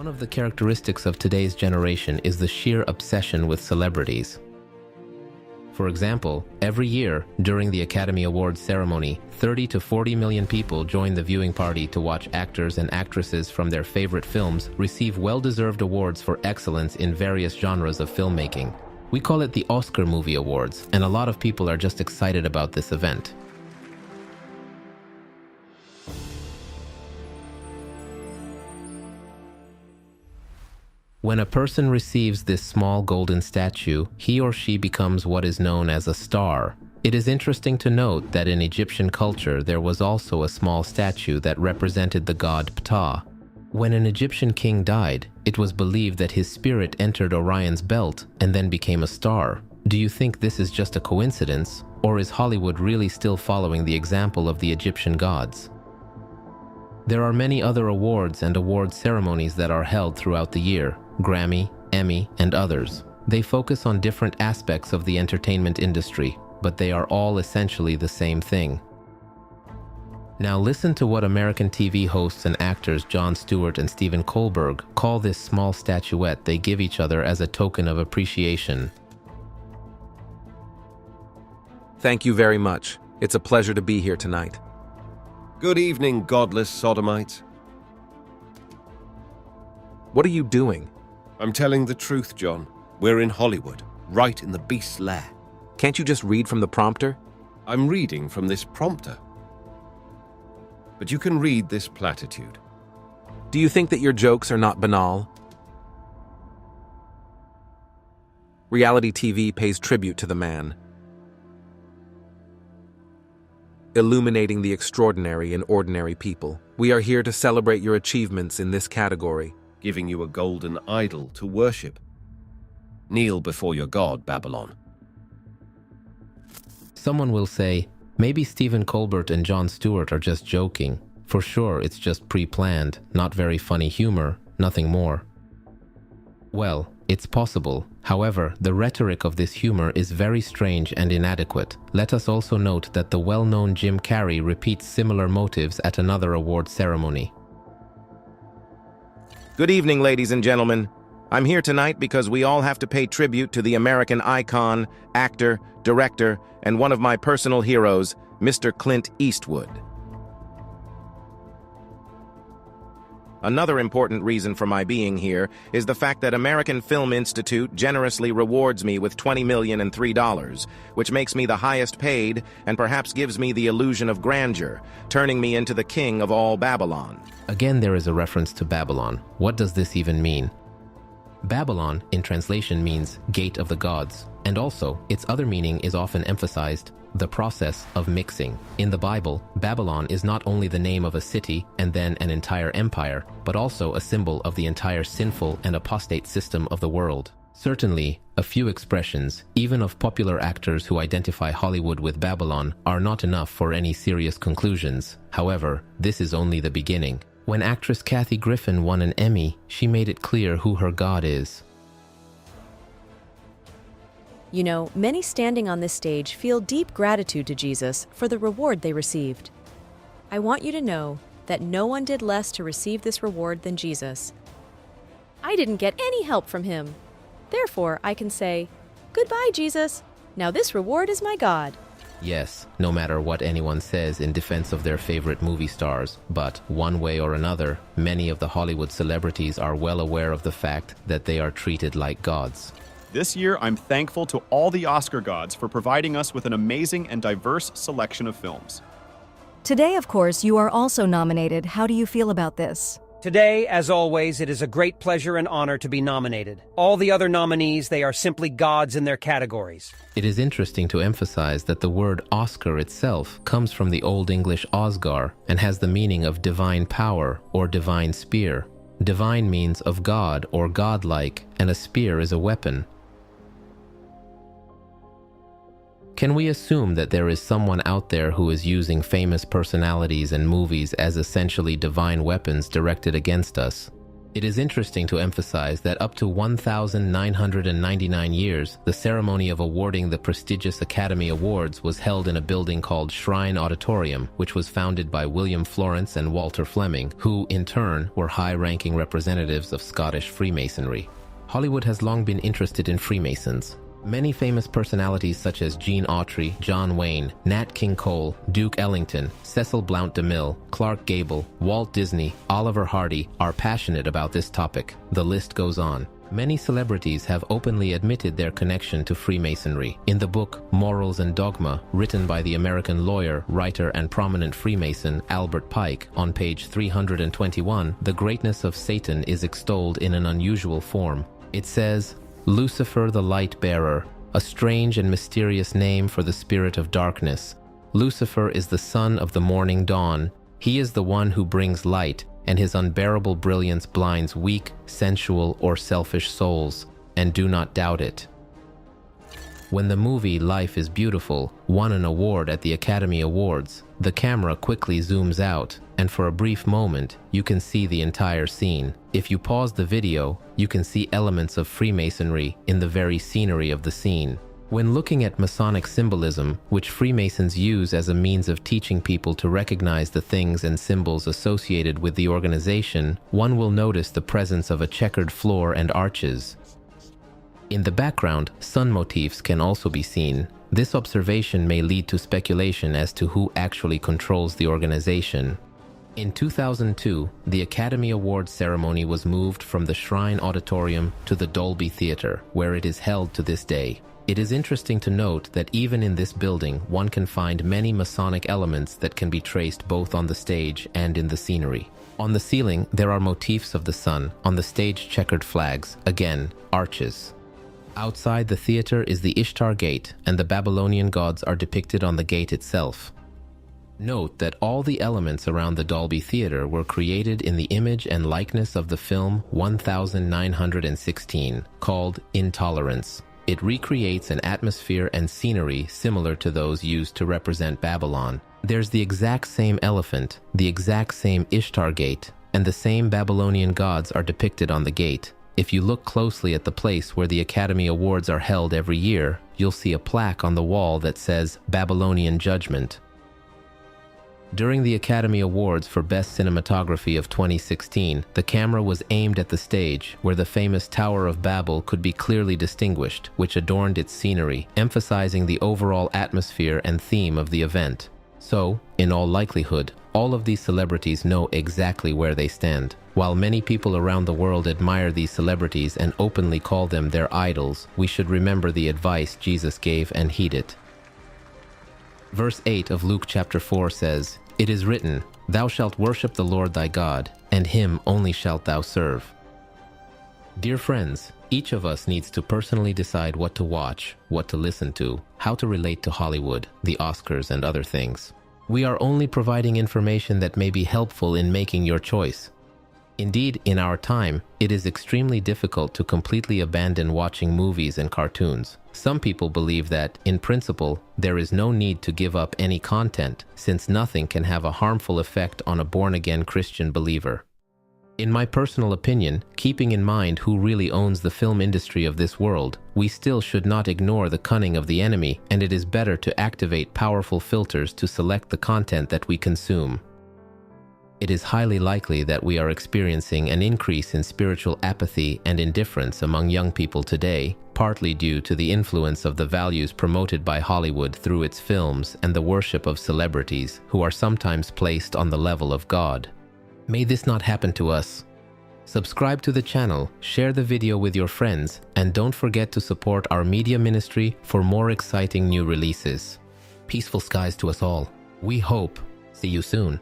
One of the characteristics of today's generation is the sheer obsession with celebrities. For example, every year, during the Academy Awards ceremony, 30 to 40 million people join the viewing party to watch actors and actresses from their favorite films receive well-deserved awards for excellence in various genres of filmmaking. We call it the Oscar Movie Awards, and a lot of people are just excited about this event. When a person receives this small golden statue, he or she becomes what is known as a star. It is interesting to note that in Egyptian culture there was also a small statue that represented the god Ptah. When an Egyptian king died, it was believed that his spirit entered Orion's belt and then became a star. Do you think this is just a coincidence, or is Hollywood really still following the example of the Egyptian gods? There are many other awards and award ceremonies that are held throughout the year: Grammy, Emmy, and others. They focus on different aspects of the entertainment industry, but they are all essentially the same thing. Now listen to what American TV hosts and actors Jon Stewart and Stephen Colbert call this small statuette they give each other as a token of appreciation. Thank you very much. It's a pleasure to be here tonight. Good evening, godless sodomites. What are you doing? I'm telling the truth, John. We're in Hollywood, right in the beast's lair. Can't you just read from the prompter? I'm reading from this prompter. But you can read this platitude. Do you think that your jokes are not banal? Reality TV pays tribute to the man, illuminating the extraordinary in ordinary people. We are here to celebrate your achievements in this category, Giving you a golden idol to worship. Kneel before your god, Babylon. Someone will say, maybe Stephen Colbert and Jon Stewart are just joking. For sure, it's just pre-planned, not very funny humor, nothing more. Well, it's possible. However, the rhetoric of this humor is very strange and inadequate. Let us also note that the well-known Jim Carrey repeats similar motives at another award ceremony. Good evening, ladies and gentlemen. I'm here tonight because we all have to pay tribute to the American icon, actor, director, and one of my personal heroes, Mr. Clint Eastwood. Another important reason for my being here is the fact that American Film Institute generously rewards me with $20,003, which makes me the highest paid and perhaps gives me the illusion of grandeur, turning me into the king of all Babylon. Again, there is a reference to Babylon. What does this even mean? Babylon, in translation, means gate of the gods, and also, its other meaning is often emphasized: the process of mixing. In the Bible, Babylon is not only the name of a city and then an entire empire, but also a symbol of the entire sinful and apostate system of the world. Certainly, a few expressions, even of popular actors who identify Hollywood with Babylon, are not enough for any serious conclusions. However, this is only the beginning. When actress Kathy Griffin won an Emmy, she made it clear who her god is. You know, many standing on this stage feel deep gratitude to Jesus for the reward they received. I want you to know that no one did less to receive this reward than Jesus. I didn't get any help from him. Therefore, I can say, "Goodbye, Jesus. Now this reward is my God." Yes, no matter what anyone says in defense of their favorite movie stars, but one way or another, many of the Hollywood celebrities are well aware of the fact that they are treated like gods. This year, I'm thankful to all the Oscar gods for providing us with an amazing and diverse selection of films. Today, of course, you are also nominated. How do you feel about this? Today, as always, it is a great pleasure and honor to be nominated. All the other nominees, they are simply gods in their categories. It is interesting to emphasize that the word Oscar itself comes from the Old English Osgar and has the meaning of divine power or divine spear. Divine means of God or godlike, and a spear is a weapon. Can we assume that there is someone out there who is using famous personalities and movies as essentially divine weapons directed against us? It is interesting to emphasize that up to 1,999 years, the ceremony of awarding the prestigious Academy Awards was held in a building called Shrine Auditorium, which was founded by William Florence and Walter Fleming, who, in turn, were high-ranking representatives of Scottish Freemasonry. Hollywood has long been interested in Freemasons. Many famous personalities such as Gene Autry, John Wayne, Nat King Cole, Duke Ellington, Cecil Blount DeMille, Clark Gable, Walt Disney, Oliver Hardy are passionate about this topic. The list goes on. Many celebrities have openly admitted their connection to Freemasonry. In the book Morals and Dogma, written by the American lawyer, writer, and prominent Freemason Albert Pike, on page 321, the greatness of Satan is extolled in an unusual form. It says, "Lucifer the light bearer, a strange and mysterious name for the spirit of darkness. Lucifer is the son of the morning dawn. He is the one who brings light, and his unbearable brilliance blinds weak, sensual, or selfish souls, and do not doubt it." When the movie Life is Beautiful won an award at the Academy Awards, the camera quickly zooms out, and for a brief moment, you can see the entire scene. If you pause the video, you can see elements of Freemasonry in the very scenery of the scene. When looking at Masonic symbolism, which Freemasons use as a means of teaching people to recognize the things and symbols associated with the organization, one will notice the presence of a checkered floor and arches. In the background, sun motifs can also be seen. This observation may lead to speculation as to who actually controls the organization. In 2002, the Academy Awards ceremony was moved from the Shrine Auditorium to the Dolby Theatre, where it is held to this day. It is interesting to note that even in this building, one can find many Masonic elements that can be traced both on the stage and in the scenery. On the ceiling, there are motifs of the sun. On the stage, checkered flags. Again, arches. Outside the theater is the Ishtar Gate, and the Babylonian gods are depicted on the gate itself. Note that all the elements around the Dolby Theatre were created in the image and likeness of the film 1916, called Intolerance. It recreates an atmosphere and scenery similar to those used to represent Babylon. There's the exact same elephant, the exact same Ishtar Gate, and the same Babylonian gods are depicted on the gate. If you look closely at the place where the Academy Awards are held every year, you'll see a plaque on the wall that says Babylonian Judgment. During the Academy Awards for Best Cinematography of 2016, the camera was aimed at the stage, where the famous Tower of Babel could be clearly distinguished, which adorned its scenery, emphasizing the overall atmosphere and theme of the event. So, in all likelihood, all of these celebrities know exactly where they stand. While many people around the world admire these celebrities and openly call them their idols, we should remember the advice Jesus gave and heed it. Verse 8 of Luke chapter 4 says, "It is written, Thou shalt worship the Lord thy God, and him only shalt thou serve." Dear friends, each of us needs to personally decide what to watch, what to listen to, how to relate to Hollywood, the Oscars, and other things. We are only providing information that may be helpful in making your choice. Indeed, in our time, it is extremely difficult to completely abandon watching movies and cartoons. Some people believe that, in principle, there is no need to give up any content, since nothing can have a harmful effect on a born-again Christian believer. In my personal opinion, keeping in mind who really owns the film industry of this world, we still should not ignore the cunning of the enemy, and it is better to activate powerful filters to select the content that we consume. It is highly likely that we are experiencing an increase in spiritual apathy and indifference among young people today, partly due to the influence of the values promoted by Hollywood through its films and the worship of celebrities who are sometimes placed on the level of God. May this not happen to us. Subscribe to the channel, share the video with your friends, and don't forget to support our media ministry for more exciting new releases. Peaceful skies to us all. We hope. See you soon.